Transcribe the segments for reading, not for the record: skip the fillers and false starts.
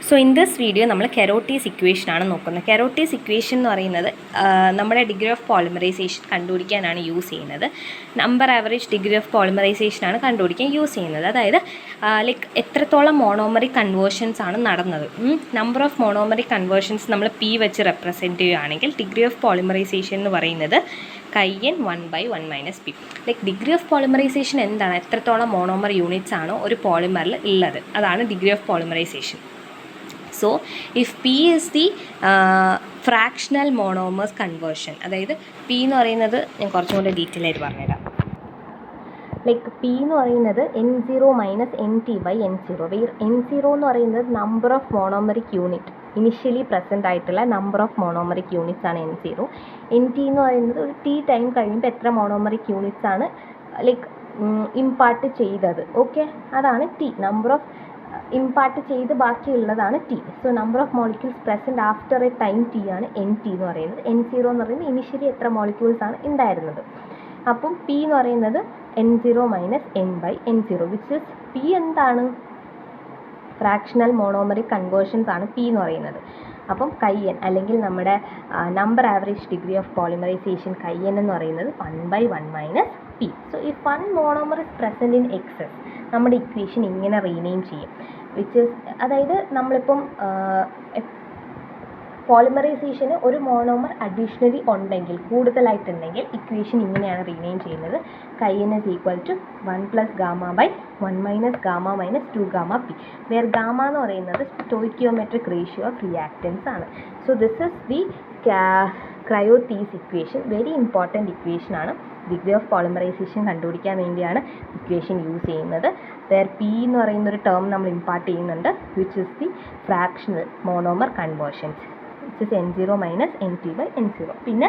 So in this video നമ്മൾ കെരോട്ടീസ് ഇക്വേഷനാണ് നോക്കുന്നത്. കെരോട്ടീസ് equation എന്ന് പറയുന്നത് നമ്മുടെ ഡിഗ്രി ഓഫ് പോളിമറൈസേഷൻ കണ്ടുപിടിക്കാനാണ് യൂസ് ചെയ്യുന്നത്. നമ്പർ ആവറേജ് ഡിഗ്രി ഓഫ് പോളിമറൈസേഷനാണ് കണ്ടുപിടിക്കാൻ യൂസ് ചെയ്യുന്നത്. അതായത് ലൈക്ക് എത്രത്തോളം മോണോമറിക് കൺവേർഷൻസ് ആണ് നടന്നത്. നമ്പർ ഓഫ് മോണോമറിക് കൺവേർഷൻസ് നമ്മൾ പി വെച്ച് റെപ്രസെൻറ്റ് ചെയ്യുകയാണെങ്കിൽ ഡിഗ്രി ഓഫ് പോളിമറൈസേഷൻ എന്ന് പറയുന്നത് കൈൻ 1/1 - p. Like degree of polymerization എന്താണ്? എത്രത്തോളം മോണോമർ യൂണിറ്റ്സ് ആണോ ഒരു പോളിമറിൽ ഉള്ളത്, അതാണ് degree of polymerization. So, if P is the fractional monomers conversion, അതായത് P എന്ന് പറയുന്നത് ഞാൻ കുറച്ചും കൂടെ ഡീറ്റെയിൽ ആയിട്ട് പറഞ്ഞുതരാം. ലൈക്ക് P എന്ന് പറയുന്നത് N0 - NT/N0, വെയർ N0 എന്ന് പറയുന്നത് number of monomeric unit, initially present ആയിട്ടുള്ള നമ്പർ ഓഫ് മോണോമറിക് യൂണിറ്റ്സ് ആണ് N0. NT എന്ന് പറയുന്നത് ഒരു T ടൈം കഴിയുമ്പോൾ എത്ര മോണോമറിക് യൂണിറ്റ്സ് ആണ് ലൈക്ക് ഇമ്പാർട്ട് ചെയ്തത്. ഓക്കെ, അതാണ് T. നമ്പർ ഓഫ് ഇമ്പാർട്ട് ചെയ്ത് ബാക്കിയുള്ളതാണ് T. So number of molecules present after A time T ആണ് NT എന്ന് പറയുന്നത്. N0 എന്ന് പറയുന്നത് ഇനിഷ്യലി എത്ര മോളിക്യൂൾസ് ആണ് ഉണ്ടായിരുന്നത്. അപ്പം P എന്ന് പറയുന്നത് N0 - N/N0, which is P എന്താണ്? ഫ്രാക്ഷണൽ മോണോമറിക് കൺവേർഷൻസ് ആണ് P എന്ന് പറയുന്നത്. അപ്പം കൈൻ അല്ലെങ്കിൽ നമ്മുടെ number average degree of polymerization കൈൻ എന്ന് പറയുന്നത് 1/1 - p. So if 1 monomer is present in excess, നമ്മുടെ ഇക്വേഷൻ ഇങ്ങനെ റീനെയിം ചെയ്യും, വിച്ച് ഇസ് അതായത് നമ്മളിപ്പം പോളിമറൈസേഷന് ഒരു മോണോമർ അഡീഷണലി ഉണ്ടെങ്കിൽ, കൂടുതലായിട്ടുണ്ടെങ്കിൽ ഇക്വേഷൻ ഇങ്ങനെയാണ് റീനെയിം ചെയ്യുന്നത്. കൈൻ is equal to 1+γ/1 - γ - 2γp, where gamma എന്ന് പറയുന്നത് സ്റ്റോയിക്കിയോമെട്രിക് റേഷ്യോ ഓഫ് റിയാക്റ്റൻസ് ആണ്. So this is the Carothers equation. Very important equation ആണ്. ഡിഗ്രി ഓഫ് പോളിമറൈസേഷൻ കണ്ടുപിടിക്കാൻ വേണ്ടിയാണ് ഇക്വേഷൻ യൂസ് ചെയ്യുന്നത്. വേർ പി എന്ന് പറയുന്നൊരു ടേം നമ്മൾ ഇമ്പാർട്ട് ചെയ്യുന്നുണ്ട്, which is the fractional monomer conversions, which is N0 - NT/N0. പിന്നെ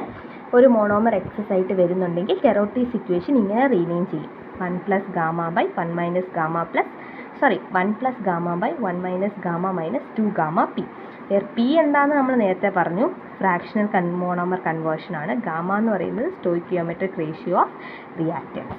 ഒരു മോണോമർ എക്സസ് ആയിട്ട് വരുന്നുണ്ടെങ്കിൽ കെരോട്ടീസ് ഇക്വേഷൻ ഇങ്ങനെ റീനെയിം ചെയ്യും. 1+γ/1 - γ 1+γ/1 - γ - 2γp. P എന്താണെന്ന് നമ്മൾ നേരത്തെ പറഞ്ഞു, ഫ്രാക്ഷണൽ മോണോമർ കൺവേർഷൻ ആണ്. ഗാമ എന്ന് പറയുന്നത് സ്റ്റോയിക്കിയോമെട്രിക് റേഷ്യോ ഓഫ് റിയാക്റ്റൻസ്.